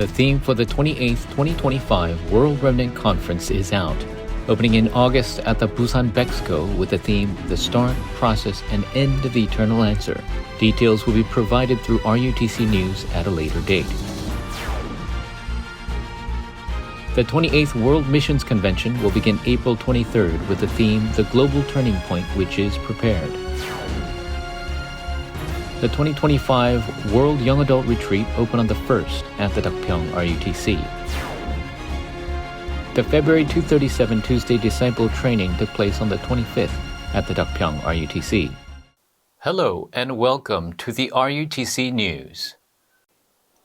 The theme for the 28th 2025 World Remnant Conference is out, opening in August at the Busan Bexco with the theme The Start, Process, and End of the Eternal Answer. Details will be provided through RUTC News at a later date. The 28th World Missions Convention will begin April 23rd with the theme The Global Turning Point Which is Prepared. The 2025 World Young Adult Retreat opened on the 1st at the Deokpyeong RUTC. The February 237 Tuesday Disciple Training took place on the 25th at the Deokpyeong RUTC. Hello and welcome to the RUTC News.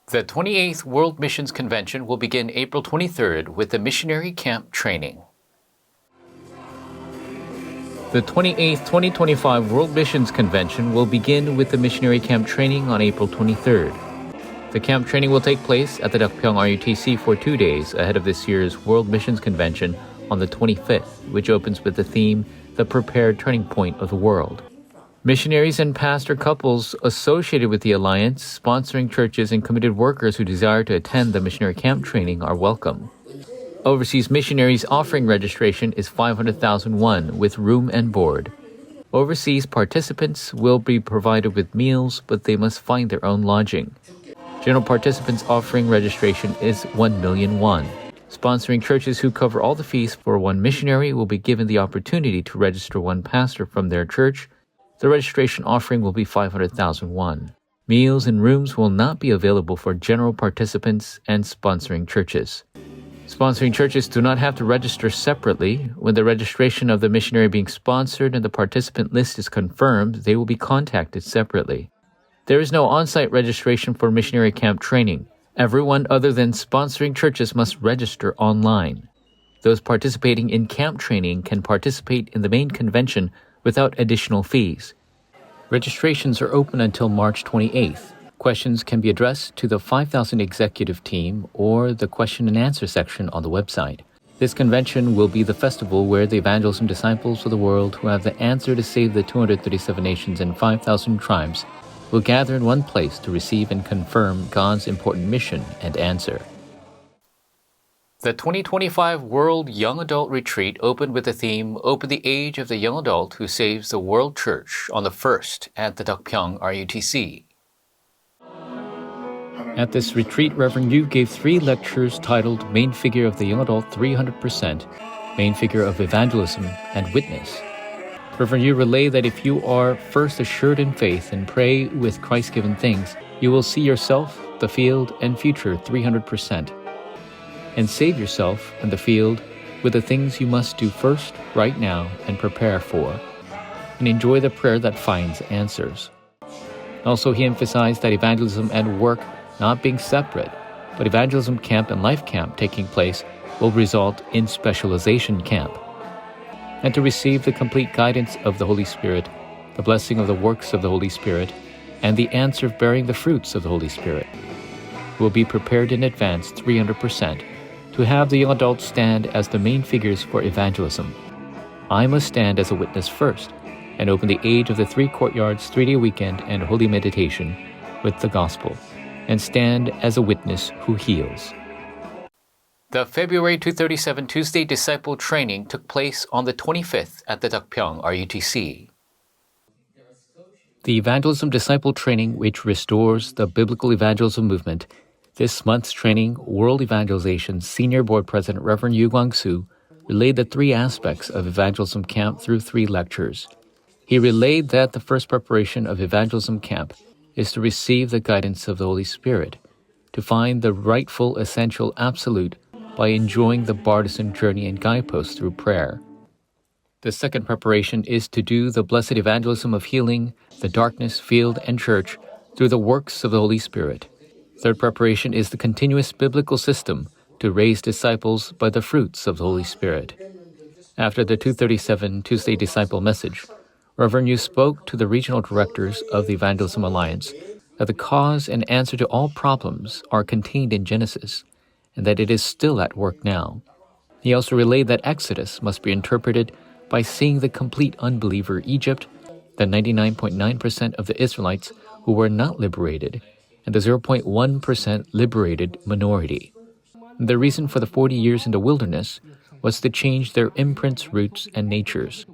The 28th World Missions Convention will begin April 23rd with the Missionary Camp Training. The 28th 2025 World Missions Convention will begin with the Missionary Camp Training on April 23rd. The camp training will take place at the Deokpyeong RUTC for 2 days ahead of this year's World Missions Convention on the 25th, which opens with the theme, The Prepared Turning Point of the World. Missionaries and pastor couples associated with the Alliance, sponsoring churches, and committed workers who desire to attend the Missionary Camp Training are welcome. Overseas missionaries offering registration is 500,000 won with room and board. Overseas participants will be provided with meals, but they must find their own lodging. General participants offering registration is 1 million won. Sponsoring churches who cover all the fees for one missionary will be given the opportunity to register one pastor from their church. The registration offering will be 500,000 won. Meals and rooms will not be available for general participants and sponsoring churches. Sponsoring churches do not have to register separately. When the registration of the missionary being sponsored and the participant list is confirmed, they will be contacted separately. There is no on-site registration for missionary camp training. Everyone other than sponsoring churches must register online. Those participating in camp training can participate in the main convention without additional fees. Registrations are open until March 28th. Questions can be addressed to the 5,000 executive team or the question and answer section on the website. This convention will be the festival where the evangelism disciples of the world who have the answer to save the 237 nations and 5,000 tribes will gather in one place to receive and confirm God's important mission and answer. The 2025 World Young Adult Retreat opened with the theme Open the Age of the Young Adult Who Saves the World Church on the 1st at the Deokpyeong RUTC. At this retreat, Reverend Yu gave 3 lectures titled Main Figure of the Young Adult 300%, Main Figure of Evangelism, and Witness. Reverend Yu relayed that if you are first assured in faith and pray with Christ-given things, you will see yourself, the field, and future 300%, and save yourself and the field with the things you must do first, right now, and prepare for, and enjoy the prayer that finds answers. Also, he emphasized that evangelism and work not being separate, but evangelism camp and life camp taking place will result in specialization camp. And to receive the complete guidance of the Holy Spirit, the blessing of the works of the Holy Spirit, and the answer of bearing the fruits of the Holy Spirit, will be prepared in advance 300% to have the young adults stand as the main figures for evangelism. I must stand as a witness first and open the age of the 3 courtyards 3-day weekend and holy meditation with the gospel, and stand as a witness who heals. The February 237 Tuesday Disciple Training took place on the 25th at the Deokpyeong RUTC. The Evangelism Disciple Training, which restores the biblical evangelism movement, this month's training, World Evangelization Senior Board President Reverend Yu Gwang-soo relayed the 3 aspects of evangelism camp through 3 lectures. He relayed that the first preparation of evangelism camp is to receive the guidance of the Holy Spirit, to find the rightful, essential, absolute by enjoying the bartisan journey and guideposts through prayer. The second preparation is to do the blessed evangelism of healing, the darkness, field, and church through the works of the Holy Spirit. Third preparation is the continuous biblical system to raise disciples by the fruits of the Holy Spirit. After the 237 Tuesday Disciple message, Reverend Yu spoke to the regional directors of the Evangelism Alliance that the cause and answer to all problems are contained in Genesis, and that it is still at work now. He also relayed that Exodus must be interpreted by seeing the complete unbeliever Egypt, the 99.9% of the Israelites who were not liberated, and the 0.1% liberated minority. The reason for the 40 years in the wilderness was to change their imprints, roots, and natures.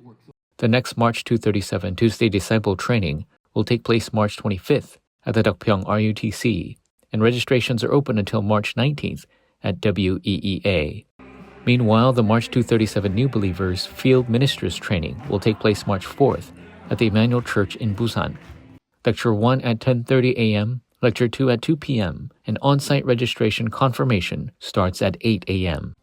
The next March 237 Tuesday Disciple Training will take place March 25th at the Deokpyeong RUTC, and registrations are open until March 19th at WEEA. Meanwhile, the March 237 New Believers Field Ministers Training will take place March 4th at the Emmanuel Church in Busan. Lecture 1 at 10:30 a.m., Lecture 2 at 2 p.m., and on-site registration confirmation starts at 8 a.m.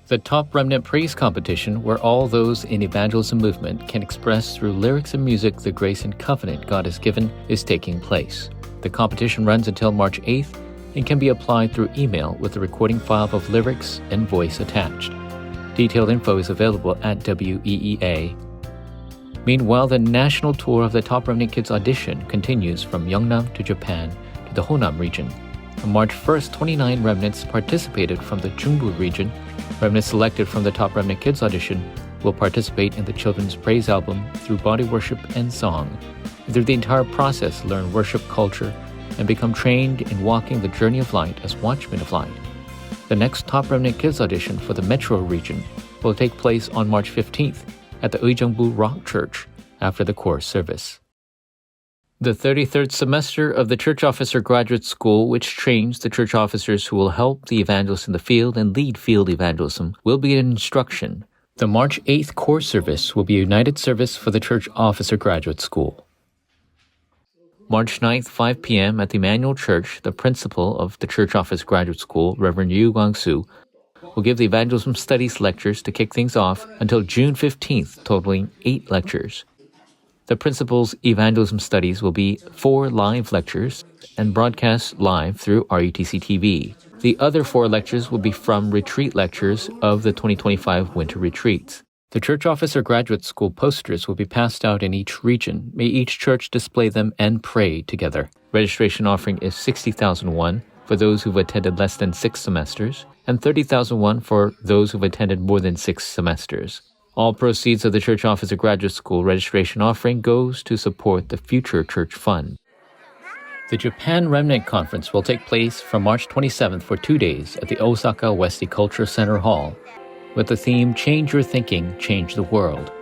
The Top Remnant Praise Competition, where all those in evangelism movement can express through lyrics and music the grace and covenant God has given, is taking place. The competition runs until March 8th and can be applied through email with a recording file of lyrics and voice attached. Detailed info is available at WEEA. Meanwhile, the national tour of the Top Remnant Kids audition continues from Yeongnam to Japan to the Honam region. On March 1st, 29 remnants participated from the Chungbu region. Remnants selected from the Top Remnant Kids audition will participate in the children's praise album through body worship and song. Through the entire process, learn worship culture and become trained in walking the journey of light as watchmen of light. The next Top Remnant Kids audition for the Metro region will take place on March 15th at the Uijeongbu Rock Church after the core service. The 33rd semester of the Church Officer Graduate School, which trains the church officers who will help the evangelists in the field and lead field evangelism, will be in instruction. The March 8th core service will be a united service for the Church Officer Graduate School. March 9th, 5 p.m. at the Emmanuel Church, the principal of the Church Office Graduate School, Reverend Yu Gwang-soo, will give the Evangelism Studies lectures to kick things off until June 15th, totaling 8 lectures. The principal's Evangelism Studies will be 4 live lectures and broadcast live through RUTC TV. The other 4 lectures will be from retreat lectures of the 2025 winter retreats. The Church Officer Graduate School posters will be passed out in each region. May each church display them and pray together. Registration offering is 60,000 won for those who've attended less than 6 semesters, and 30,000 won for those who've attended more than 6 semesters. All proceeds of the Church Officer Graduate School registration offering goes to support the Future Church Fund. The Japan Remnant Conference will take place from March 27th for 2 days at the Osaka Westie Culture Center Hall, with the theme Change Your Thinking, Change the World.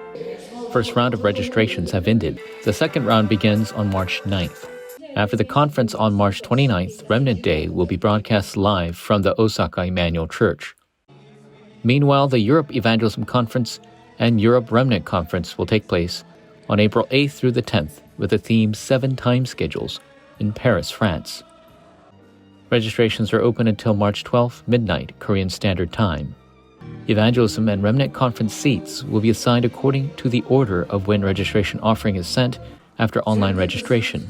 First round of registrations have ended. The second round begins on March 9th. After the conference on March 29th, Remnant Day will be broadcast live from the Osaka Emmanuel Church. Meanwhile, the Europe Evangelism Conference and Europe Remnant Conference will take place on April 8th through the 10th with the theme 7 time schedules in Paris, France. Registrations are open until March 12th, midnight, Korean Standard Time. Evangelism and Remnant Conference seats will be assigned according to the order of when registration offering is sent after online registration.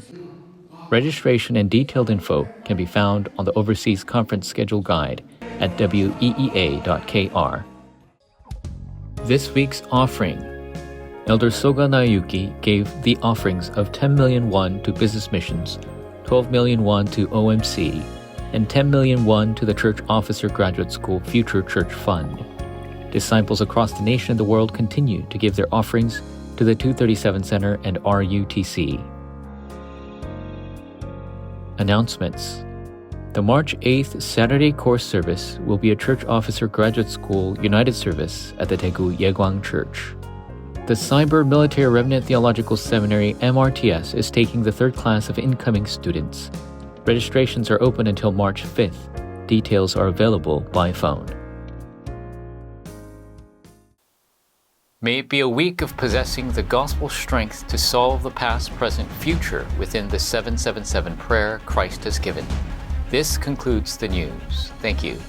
Registration and detailed info can be found on the Overseas Conference Schedule Guide at weea.kr. This week's offering. Elder Soga Nayuki gave the offerings of 10 million won to business missions, 12 million won to OMC, and 10 million won to the Church Officer Graduate School Future Church Fund. Disciples across the nation and the world continue to give their offerings to the 237 Center and RUTC. Announcements. The March 8th Saturday course service will be a Church Officer Graduate School United Service at the Daegu Yegwang Church. The Cyber Military Remnant Theological Seminary MRTS is taking the 3rd class of incoming students. Registrations are open until March 5th. Details are available by phone. May it be a week of possessing the gospel strength to solve the past, present, future within the 777 prayer Christ has given. This concludes the news. Thank you.